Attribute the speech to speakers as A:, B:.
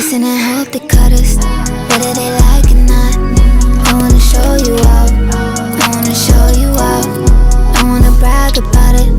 A: listen and hope they cut us, whether they like it or not. I wanna show you out, I wanna show you out, I wanna brag about it.